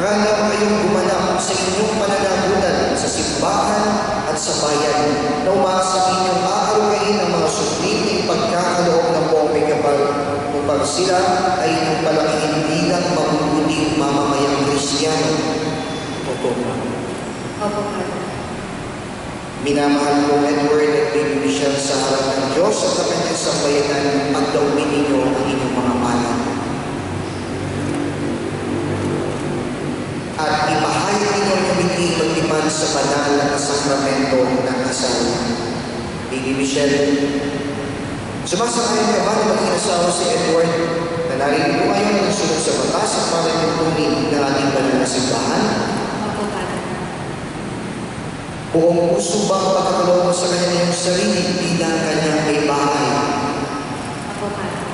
Marami kayong gumanap sa inyong pananagutan sa simbahan at sa bayan na umaasa inyong aarugain ang mga subliting pagkakaloob ng buong may kapal upang sila ay inyong palakihin bilang mabubuting mamamayang Kristiyano. Opo. Minamahal kong Edward at Baby Michelle sa harap ng Diyos at sa kanyang sambayanan pagdaupin ninyo ang inyong mga palad. At ipahayag ninyo ang kabiting magdiman sa banal na sakramento ng kasal. Baby Michelle, sumasakayan ka ba na maging asawa si Edward na narinig ko ngayon ang sunod sa batas at parang yung tunin ng ating banal na simbahan? Opo, Padre. Buong puso bang pagkakaloob mo sa kanya yung sarili bilang kanyang may bahay? Opo, Padre.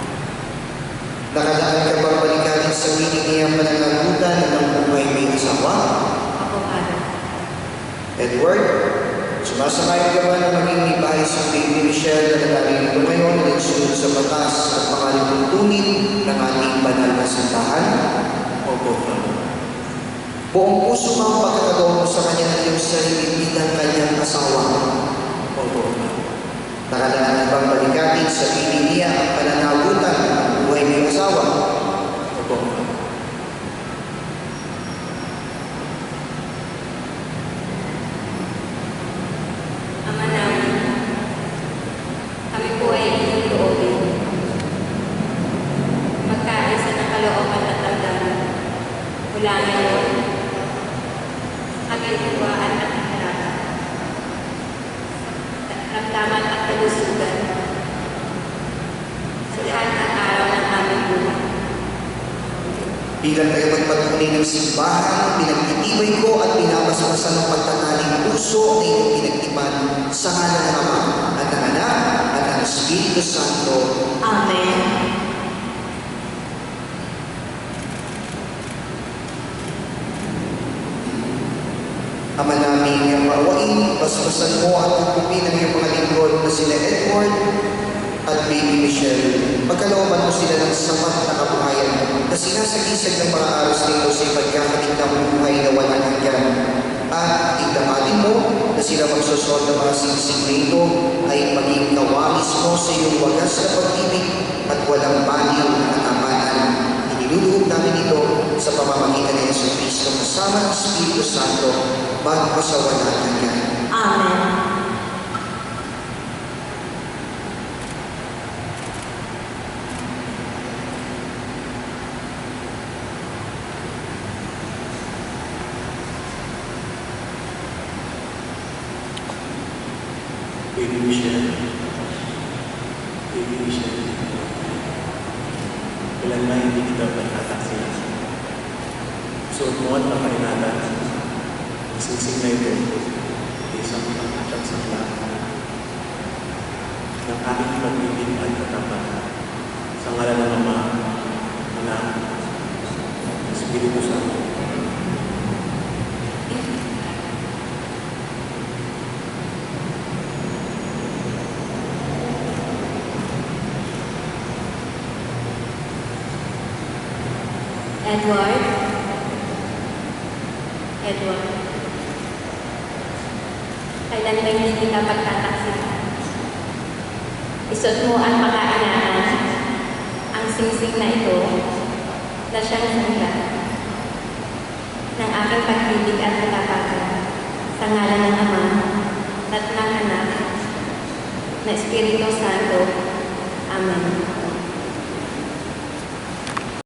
Nakalaan ka bang balikan sa sarili niyang pananagutan ng buhay may asawa? Opo, Padre. Edward, sumasakayan ka ba na maging may bahay sa Baby Michelle na narinig ko ngayon na sunod sa batas at makalimutunin ng ating banal na simbahan? Opo, Padre. Buong puso bang pagkakaloob mo sa kanya ng iyong sarili bilang kanyang asawa? Opo. Nakalaan ka bang balikatin sa sarili niya ang pananagutan ng buhay may asawa? Opo. Ama namin, kami po ay inyong loobin. Magkaisa ng kalooban at tandaan mula ngayon hanggang tuwaan at harapan. Ramdaman at kalusugan sa lahat ng araw ng aming buhay. Bilang kayo magpatunay ng simbahan, pinagtitibay ko at pinapasamasan ng pagtataling puso na inyong pinagtipan sa ngalan ng Ama at ng Anak at ng Espiritu Santo. Amen. Ama namin, maawain, basbasan mo at tugtugin ang iyong mga lingkod na sila Edward at Baby Michelle. Pagkalooban mo sila ng sapat na kabuhayan na sinasagisag ng mga aros nito sa ipagkakating ng buhay na walang hanggan. At itamatin mo na sila magsusod ng mga singsing nito ay maging kawalis mo sa iyong wagas na pag-ibig at walang baliw na katamanan. Iniluluhog namin ito sa pamamagitan ni Jesucristo kasama ng Espiritu Santo bago sa walang hanggan. Amen. Baby Michelle. Baby Michelle. Kailan na hindi kita pagkataksilan. Suot mo at makainatan. Masising na ito. Isang pagkatag sa lahat. Ng aking pag-ibig at katapat. Sa ngalan ng Ama, Anak, Espiritu Santo. Edward. Kailan ba hindi kita pagtataksilan? Isot mo ang makainaan, ang singsing na ito, na siyang sangla ng aking pag-ibig at katapatan sa ngalan ng Ama at ng Anak na Espiritu Santo.